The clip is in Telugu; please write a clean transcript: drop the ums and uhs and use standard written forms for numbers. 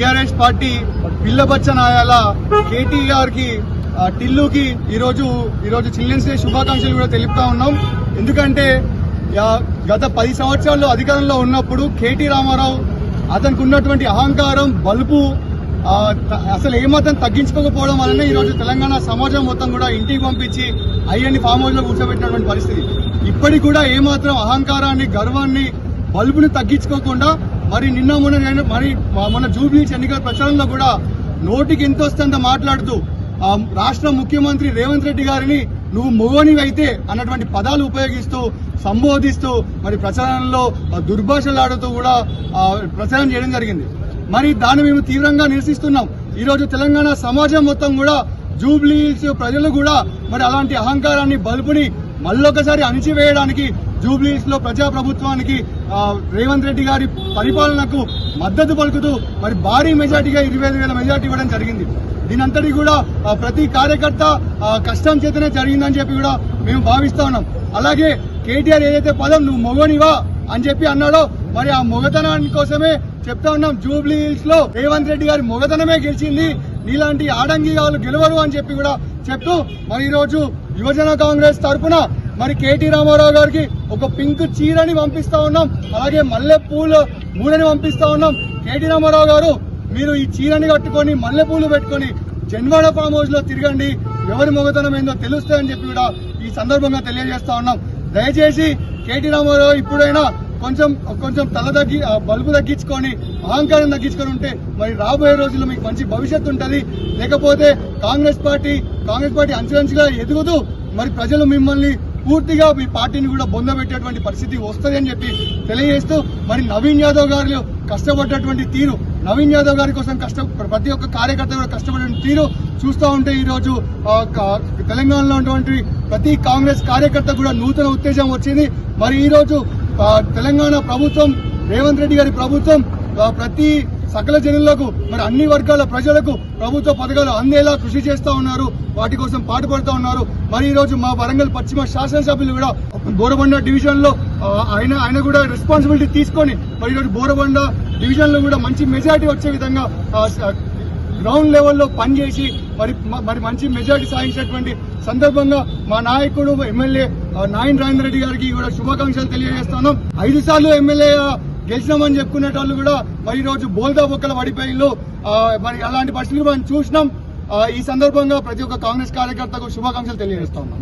టీఆర్ఎస్ పార్టీ పిల్లబచ్చ నాయాల కేటీఆర్ కి టిల్లుకి ఈరోజు చిల్డ్రన్స్ డే శుభాకాంక్షలు కూడా తెలుపుతా ఉన్నాం. ఎందుకంటే గత 10 సంవత్సరాల్లో అధికారంలో ఉన్నప్పుడు కేటీ రామారావు అతనికి ఉన్నటువంటి అహంకారం బలుపు అసలు ఏమాత్రం తగ్గించుకోకపోవడం వల్లనే ఈరోజు తెలంగాణ సమాజం మొత్తం కూడా ఇంటికి పంపించి అయ్యని ఫామ్ హౌస్ లో కూర్చోబెట్టినటువంటి పరిస్థితి. ఇప్పటికి కూడా ఏమాత్రం అహంకారాన్ని గర్వాన్ని బల్బుని తగ్గించుకోకుండా మరి మొన్న జూబ్లీస్ ఎన్నికల ప్రచారంలో కూడా నోటికి ఎంత వస్తుందో మాట్లాడుతూ రాష్ట్ర ముఖ్యమంత్రి రేవంత్ రెడ్డి గారిని నువ్వు మొగోనివైతే అన్నటువంటి పదాలు ఉపయోగిస్తూ సంబోధిస్తూ మరి ప్రచారంలో దుర్భాషలాడుతూ కూడా ప్రచారం చేయడం జరిగింది. మరి దాన్ని మేము తీవ్రంగా నిరసిస్తున్నాం. ఈరోజు తెలంగాణ సమాజం మొత్తం కూడా జూబ్లీస్ ప్రజలు కూడా మరి అలాంటి అహంకారాన్ని బల్బుని మళ్ళొకసారి అణిచివేయడానికి జూబ్లీస్ లో ప్రజాప్రభుత్వానికి రేవంత్ రెడ్డి గారి పరిపాలనకు మద్దతు పలుకుతూ మరి భారీ మెజార్టీగా 25,000 మెజార్టీ ఇవ్వడం జరిగింది. దీనంతటి కూడా ప్రతి కార్యకర్త కష్టం చేతనే జరిగిందని చెప్పి కూడా మేము భావిస్తా ఉన్నాం. అలాగే కేటీఆర్ ఏదైతే పదం నువ్వు మొగనివా అని చెప్పి అన్నాడో మరి ఆ మొగతనాన్ని కోసమే చెప్తా ఉన్నాం. జూబ్లీ హిల్స్ లో రేవంత్ రెడ్డి గారి మొగతనమే గెలిచింది, నీలాంటి ఆడంగి వాళ్ళు గెలవరు అని చెప్పి కూడా చెప్తూ మరి ఈరోజు యువజన కాంగ్రెస్ తరఫున మరి కేటీ రామారావు గారికి ఒక పింక్ చీరని పంపిస్తా ఉన్నాం, అలాగే మల్లెపూలు 3 పంపిస్తా ఉన్నాం. కేటీ రామారావు గారు మీరు ఈ చీరని కట్టుకొని మల్లెపూలు పెట్టుకొని జన్వాడ ఫామ్ హౌస్ లో తిరగండి, ఎవరి మొగతనం ఏందో తెలుస్తాయని చెప్పి కూడా ఈ సందర్భంగా తెలియజేస్తా ఉన్నాం. దయచేసి కేటీ రామారావు ఇప్పుడైనా కొంచెం తల బల్బు తగ్గించుకొని అహంకారం తగ్గించుకొని ఉంటే మరి రాబోయే రోజుల్లో మీకు మంచి భవిష్యత్తు ఉంటుంది. లేకపోతే కాంగ్రెస్ పార్టీ అంచులంచుగా ఎదుగుతూ మరి ప్రజలు మిమ్మల్ని పూర్తిగా మీ పార్టీని కూడా బొందబెట్టేటువంటి పరిస్థితి వస్తుంది అని చెప్పి తెలియజేస్తూ మరి నవీన్ యాదవ్ గారు కష్టపడ్డటువంటి తీరు, నవీన్ యాదవ్ గారి కోసం ప్రతి ఒక్క కార్యకర్త కూడా కష్టపడిన తీరు చూస్తూ ఉంటే ఈరోజు తెలంగాణలో ఉన్నటువంటి ప్రతి కాంగ్రెస్ కార్యకర్త కూడా నూతన ఉత్తేజం వచ్చింది. మరి ఈరోజు తెలంగాణ ప్రభుత్వం రేవంత్ రెడ్డి గారి ప్రభుత్వం ప్రతి సకల జనులకు మరి అన్ని వర్గాల ప్రజలకు ప్రభుత్వ పథకాలు అందేలా కృషి చేస్తా ఉన్నారు, వాటి కోసం పాటుపడుతూ ఉన్నారు. మరి ఈ రోజు మా వరంగల్ పశ్చిమ శాసనసభ్యులు కూడా బోరబండ డివిజన్ లో ఆయన కూడా రెస్పాన్సిబిలిటీ తీసుకొని మరి ఈరోజు బోరబండ డివిజన్ లో కూడా మంచి మెజారిటీ వచ్చే విధంగా గ్రౌండ్ లెవెల్లో పనిచేసి మరి మంచి మెజారిటీ సాధించినటువంటి సందర్భంగా మా నాయకుడు ఎమ్మెల్యే నాయన్ రాజేంద్ర రెడ్డి గారికి కూడా శుభాకాంక్షలు తెలియజేస్తున్నాం. 5 సార్లు ఎమ్మెల్యే గెలిచినామని చెప్పుకునే వాళ్ళు కూడా మరి ఈ రోజు బోల్దా బొక్కల పడిపోయిళ్ళు, మరి అలాంటి పరిస్థితులు మనం చూసినాం. ఈ సందర్భంగా ప్రతి ఒక్క కాంగ్రెస్ కార్యకర్తకు శుభాకాంక్షలు తెలియజేస్తా ఉన్నాం.